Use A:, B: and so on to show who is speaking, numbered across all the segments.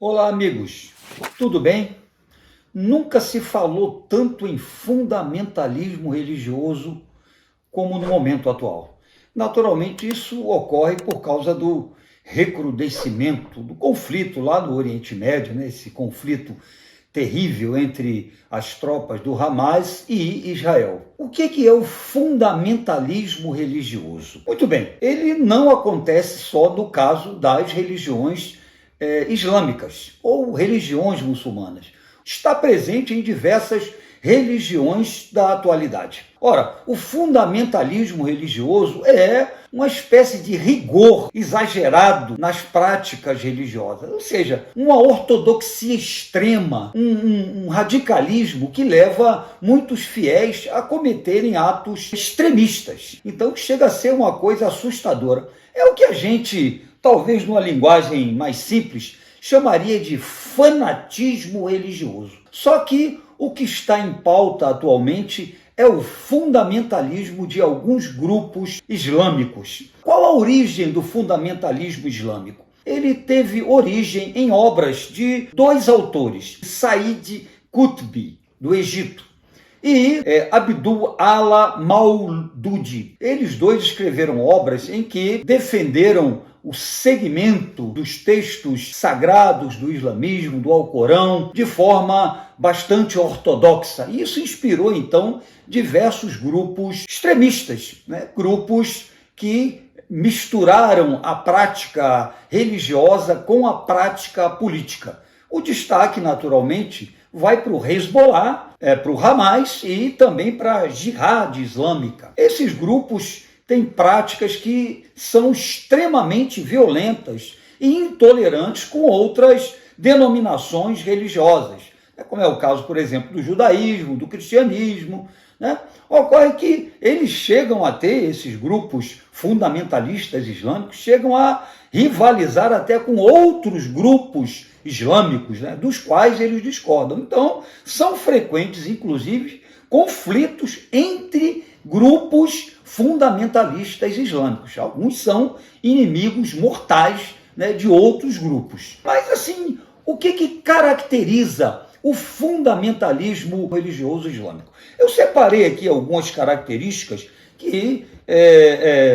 A: Olá, amigos. Tudo bem? Nunca se falou tanto em fundamentalismo religioso como no momento atual. Naturalmente, isso ocorre por causa do recrudescimento do conflito lá no Oriente Médio, né? Esse conflito terrível entre as tropas do Hamas e Israel. O que é o fundamentalismo religioso? Muito bem, ele não acontece só no caso das religiões islâmicas ou religiões muçulmanas. Está presente em diversas religiões da atualidade. Ora, o fundamentalismo religioso é uma espécie de rigor exagerado nas práticas religiosas, ou seja, uma ortodoxia extrema, um radicalismo que leva muitos fiéis a cometerem atos extremistas. Então chega a ser uma coisa assustadora. É o que a gente, talvez numa linguagem mais simples, chamaria de fanatismo religioso. Só que o que está em pauta atualmente é o fundamentalismo de alguns grupos islâmicos. Qual a origem do fundamentalismo islâmico? Ele teve origem em obras de dois autores, Said Qutb, do Egito, e Abdul Ala Maududi. Eles dois escreveram obras em que defenderam o segmento dos textos sagrados do islamismo, do Alcorão, de forma bastante ortodoxa. E isso inspirou, então, diversos grupos extremistas, né? Grupos que misturaram a prática religiosa com a prática política. O destaque, naturalmente, vai para o Hezbollah, para o Hamas e também para a Jihad Islâmica. Esses grupos têm práticas que são extremamente violentas e intolerantes com outras denominações religiosas, como é o caso, por exemplo, do judaísmo, do cristianismo, né? Ocorre que eles chegam a ter, esses grupos fundamentalistas islâmicos, chegam a rivalizar até com outros grupos islâmicos, né, dos quais eles discordam. Então, são frequentes, inclusive, conflitos entre grupos fundamentalistas islâmicos. Alguns são inimigos mortais, né, de outros grupos. Mas, assim, o que caracteriza o fundamentalismo religioso islâmico? Eu separei aqui algumas características que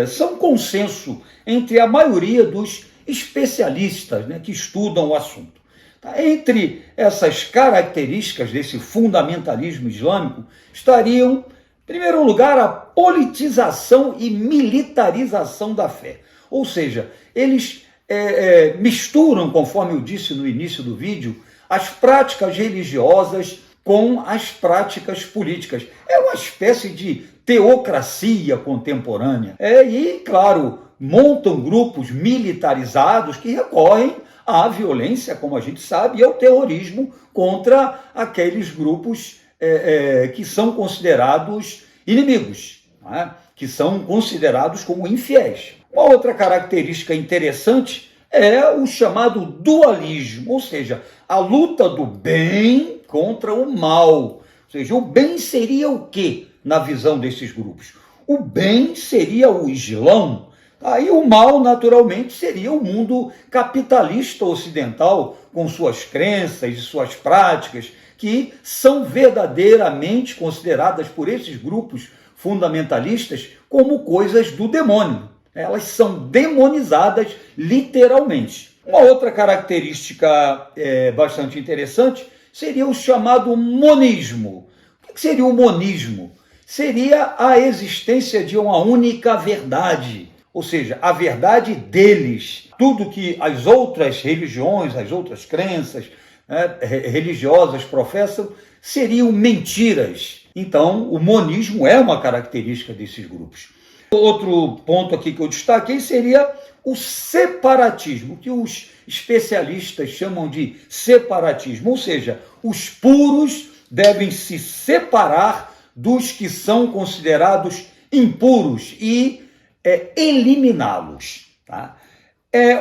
A: são consenso entre a maioria dos especialistas, né, que estudam o assunto. Tá? Entre essas características desse fundamentalismo islâmico estariam, em primeiro lugar, a politização e militarização da fé. Ou seja, eles misturam, conforme eu disse no início do vídeo, as práticas religiosas com as práticas políticas. É uma espécie de teocracia contemporânea. E, claro, montam grupos militarizados que recorrem à violência, como a gente sabe, e ao terrorismo contra aqueles grupos que são considerados inimigos, né? Que são considerados como infiéis. Uma outra característica interessante é o chamado dualismo, ou seja, a luta do bem contra o mal. Ou seja, o bem seria o quê na visão desses grupos? O bem seria o Islão, aí o mal, naturalmente, seria o mundo capitalista ocidental, com suas crenças e suas práticas, que são verdadeiramente consideradas por esses grupos fundamentalistas como coisas do demônio. Elas são demonizadas literalmente. Uma outra característica bastante interessante seria o chamado monismo. O que seria o monismo? Seria a existência de uma única verdade, ou seja, a verdade deles. Tudo que as outras religiões, as outras crenças, né, religiosas professam seriam mentiras. Então, o monismo é uma característica desses grupos. Outro ponto aqui que eu destaquei seria o separatismo, que os especialistas chamam de separatismo, ou seja, os puros devem se separar dos que são considerados impuros e eliminá-los. Tá?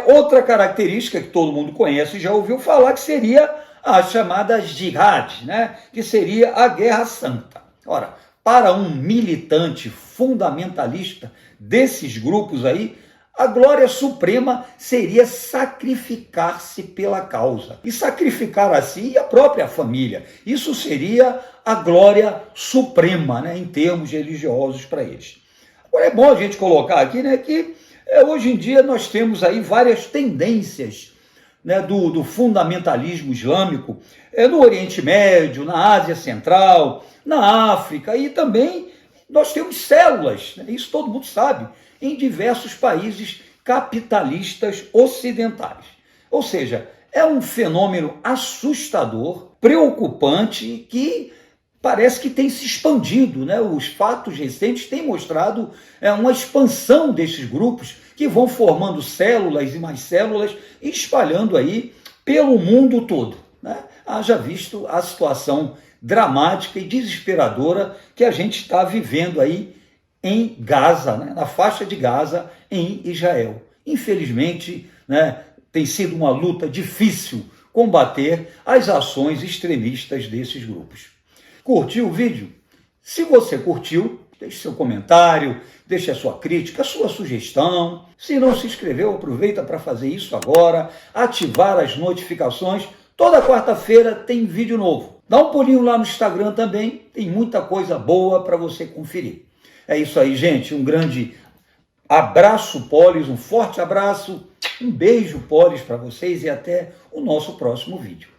A: Outra característica que todo mundo conhece e já ouviu falar, que seria a chamada jihad, né? Que seria a guerra santa. Ora, para um militante fundamentalista desses grupos aí, A glória suprema seria sacrificar-se pela causa. E sacrificar a si e a própria família. Isso seria a glória suprema, né, em termos religiosos para eles. Agora é bom a gente colocar aqui, né, que hoje em dia nós temos aí várias tendências, né, do fundamentalismo islâmico no Oriente Médio, na Ásia Central, na África, e também nós temos células, né, isso todo mundo sabe, em diversos países capitalistas ocidentais. Ou seja, é um fenômeno assustador, preocupante, que parece que tem se expandido, né? Os fatos recentes têm mostrado uma expansão desses grupos que vão formando células e mais células e espalhando aí pelo mundo todo, né? Haja visto a situação dramática e desesperadora que a gente está vivendo aí em Gaza, né? Na faixa de Gaza, em Israel. Infelizmente, né, tem sido uma luta difícil combater as ações extremistas desses grupos. Curtiu o vídeo? Se você curtiu, deixe seu comentário, deixe a sua crítica, a sua sugestão. Se não se inscreveu, aproveita para fazer isso agora, ativar as notificações. Toda quarta-feira tem vídeo novo. Dá um pulinho lá no Instagram também, tem muita coisa boa para você conferir. É isso aí, gente. Um grande abraço, Polis, um forte abraço, um beijo, Polis, para vocês e até o nosso próximo vídeo.